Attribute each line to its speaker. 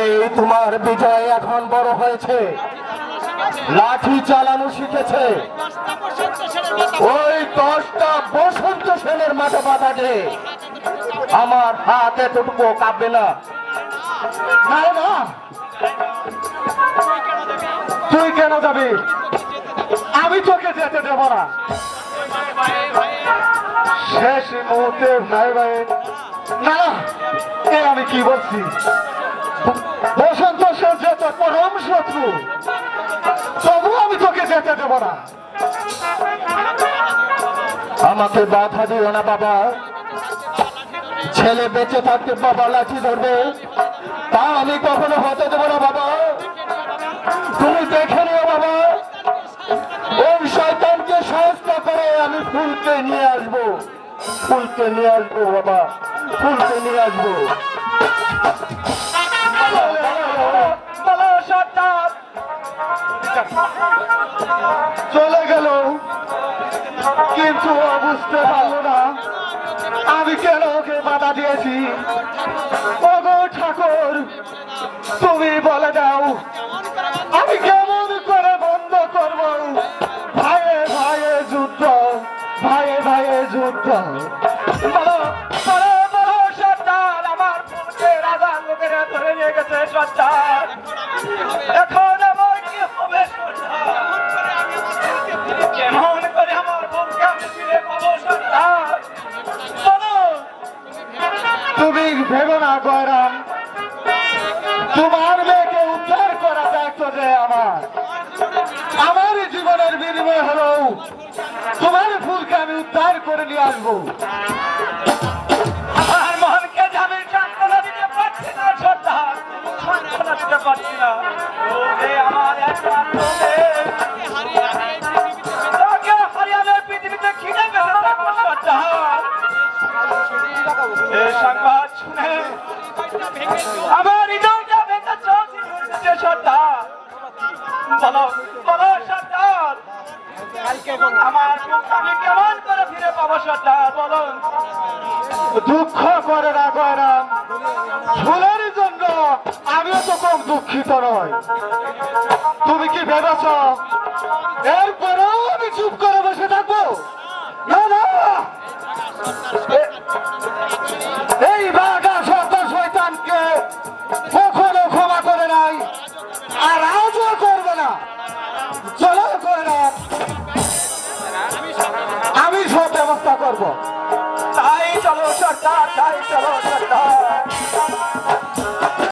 Speaker 1: এই তোমার বিজয় এখন বড় হয়েছে, লাঠি চালানো শিখেছে। ওই 10টা বসন্ত সেনের মাঠে বাঁধাতে আমার হাত এতটুকু কাঁপবে না। না, তুই কেন যাবি? আমি তোকে যেতে দেব না। শেষ মুহূর্তে ভাই ভাই, না এ আমি কি বলছি? বসন্ত সেন যে তোর পরম শত্রু, তবু আমি তোকে যেতে দেব না। আমাকে বাধা দিও না বাবা। ছেলে বেঁচে থাকতে বাবা লাঠি ধরবে, তা আমি কখনো হতে দেব না বাবা। তুমি দেখে নিও বাবা, ওই শয়তানকে সাহায্য করে আমি ফুলকে নিয়ে আসবো, ফুলকে নিয়ে আসবো বাবা, ফুলকে নিয়ে আসবো। চলে গেল, কিন্তু বুঝতে পারলো না আমি কেন ওকে বাধা দিয়েছি। ওগো ঠাকুর, তুমি বলে দাও আমি কেমন করে বন্ধ করব ভাইয়ে ভাইয়ে যুদ্ধ, ভাইয়ে ভাইয়ে যুদ্ধ। বলো বলো বলো সর্দার, আমার ফুলকে রাজা লোকেরা ধরে নিয়ে গেছে সর্দার। এখন আমার কি হবে সর্দার? কেমন করে আমার ফুলকে আমি ফিরে পাবো সর্দার? বলো। তুমি ভেবো না গয়রাম, তোমার মেয়েকে উদ্ধার করা দায়িত্ব যে আমার। আমার জীবনের বিনিময় হলো তোমার ফুলকে আমি উদ্ধার করে নিয়ে আসবো। আমার মনকে আমি সান্ত্বনা দিতে পারছি না সর্দার, সান্ত্বনা দিতে পারছি না। আমার একমাত্র হারিয়ানের পৃথিবীতে খিদে পেতে থাকবো সর্দার। এই সংবাদ শুনে আমার হৃদয়টা ভেঙে চলছে সর্দার। বলো বলো সর্দার, আমার আমি কেমন করে ফিরে পাবো সর্দার? বলো। দুঃখ করে না গয়রাম, ফুলের জন্য আমিও তো কম দুঃখিত নয়। তুমি কি ভেবেছ এরপরেও আমি চুপ করে বসে থাকবো? না না, এই বাঘা শত শয়তানকে কখনো ক্ষমা করে নাই, আর আজও করবে না। চলো করে না, আমি সব ব্যবস্থা করবো। তাই চলো সরকার, তাই চলো সরকার।